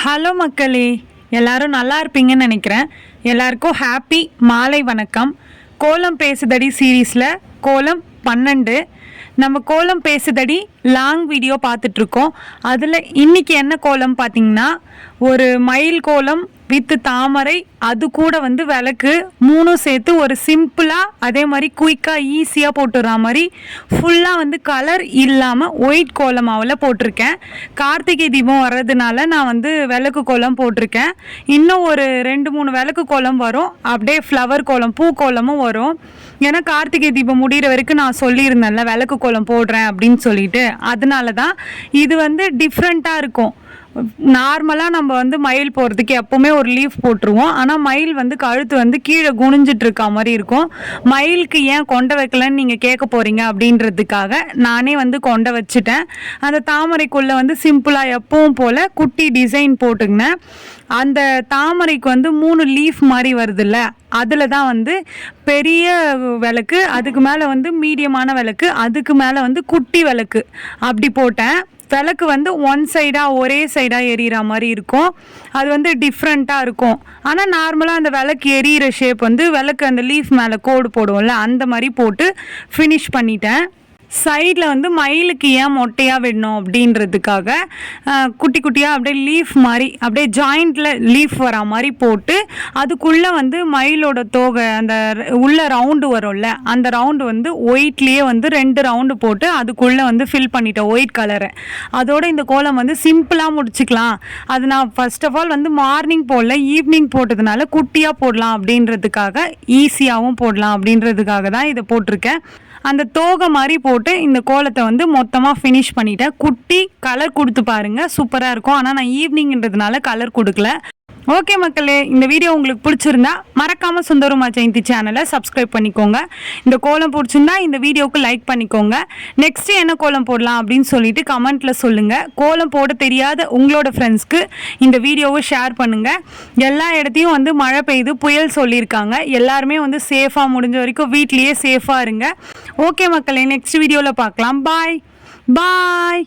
Hello மக்களே, எல்லாரும் நல்லா இருப்பீங்கன்னு நினைக்கிறேன். எல்லாருக்கும் ஹாப்பி மாலை வணக்கம். கோலம் பேசுதடி சீரீஸில் கோலம் 12 நம்ம கோலம் பேசுதடி லாங் வீடியோ பார்த்துட்ருக்கோம். அதில் இன்றைக்கி என்ன கோலம் பார்த்திங்கன்னா, ஒரு மயில் கோலம் வித்து தாமரை, அது கூட விளக்கு, மூணும் சேர்த்து ஒரு சிம்பிளாக அதே மாதிரி குயிக்காக ஈஸியாக போட்டுடுற மாதிரி ஃபுல்லாக கலர் இல்லாமல் ஒயிட் கோலமாவில் போட்டிருக்கேன். கார்த்திகை தீபம் வர்றதுனால நான் விளக்கு கோலம் போட்டிருக்கேன். இன்னும் ஒரு 2-3 விளக்கு கோலம் வரும், அப்படியே ஃப்ளவர் கோலம் பூ கோலமும் வரும். ஏன்னா கார்த்திகை தீபம் முடிகிற வரைக்கும் நான் சொல்லியிருந்தேன்ல விளக்கு கோலம் போடுறேன் அப்படின்னு சொல்லிட்டு, அதனால தான் இது டிஃப்ரெண்ட்டாக இருக்கும். நார்மலாக நம்ம மயில் போகிறதுக்கு எப்போவுமே ஒரு லீஃப் போட்டுருவோம். ஆனால் மயில் கழுத்து கீழே குனிஞ்சிட்டு இருக்க மாதிரி இருக்கும். மயிலுக்கு ஏன் கொண்டை வைக்கலன்னு நீங்கள் கேட்க போகிறீங்க அப்படின்றதுக்காக நானே கொண்டை வச்சுட்டேன். அந்த தாமரைக்குள்ளே சிம்பிளாக எப்பவும் போல் குட்டி டிசைன் போட்டுக்கினேன். அந்த தாமரைக்கு 3 லீஃப் மாதிரி வருதுல்ல, அதில் தான் பெரிய விளக்கு, அதுக்கு மேலே மீடியமான விளக்கு, அதுக்கு மேலே குட்டி விளக்கு அப்படி போட்டேன். விளக்கு ஒன் சைடாக ஒரே சைடாக எரியிற மாதிரி இருக்கும். அது டிஃப்ரெண்ட்டாக இருக்கும். ஆனால் நார்மலாக அந்த விளக்கு எரியிற ஷேப் விளக்கு அந்த லீஃப் மேலே கோடு போடுவோம்ல, அந்த மாதிரி போட்டு ஃபினிஷ் பண்ணிட்டேன். சைடில் மயிலுக்கு ஏன் மொட்டையாக விடணும் அப்படின்றதுக்காக குட்டி குட்டியாக அப்படியே லீஃப் மாதிரி அப்படியே ஜாயிண்டில் லீஃப் வரா மாதிரி போட்டு, அதுக்குள்ளே மயிலோட தோகை அந்த உள்ள ரவுண்டு வரும்ல, அந்த ரவுண்டு ஒயிட்லேயே 2 ரவுண்டு போட்டு அதுக்குள்ளே ஃபில் பண்ணிட்டேன் ஒயிட் கலரை. அதோடு இந்த கோலம் சிம்பிளாக முடிச்சுக்கலாம். அது நான் ஃபர்ஸ்ட் ஆஃப் ஆல் மார்னிங் போடல, ஈவினிங் போட்டதுனால குட்டியாக போடலாம் அப்படின்றதுக்காக, ஈஸியாகவும் போடலாம் அப்படின்றதுக்காக தான் இதை போட்டிருக்கேன். அந்த தோகை மாதிரி போட்டு இந்த கோலத்தை மொத்தமாக ஃபினிஷ் பண்ணிட்டேன். குட்டி கலர் கொடுத்து பாருங்கள், சூப்பராக இருக்கும். ஆனால் நான் ஈவினிங்ன்றதுனால கலர் கொடுக்கல. ஓகே மக்களே, இந்த வீடியோ உங்களுக்கு பிடிச்சிருந்தா மறக்காமல் சுந்தரமா ஜெயந்தி சேனலை சப்ஸ்கிரைப் பண்ணிக்கோங்க. இந்த கோலம் பிடிச்சிருந்தா இந்த வீடியோவுக்கு லைக் பண்ணிக்கோங்க. நெக்ஸ்ட்டு என்ன கோலம் போடலாம் அப்படின்னு சொல்லிட்டு கமெண்ட்டில் சொல்லுங்கள். கோலம் போட தெரியாத உங்களோட ஃப்ரெண்ட்ஸ்க்கு இந்த வீடியோவை ஷேர் பண்ணுங்கள். எல்லா இடத்தையும் மழை பெய்யுது, புயல் சொல்லியிருக்காங்க. எல்லாருமே சேஃபாக முடிஞ்ச வரைக்கும் வீட்லேயே சேஃபாக இருங்க. ஓகே மக்களே, நெக்ஸ்ட் வீடியோவில் பார்க்கலாம். பாய் பாய்.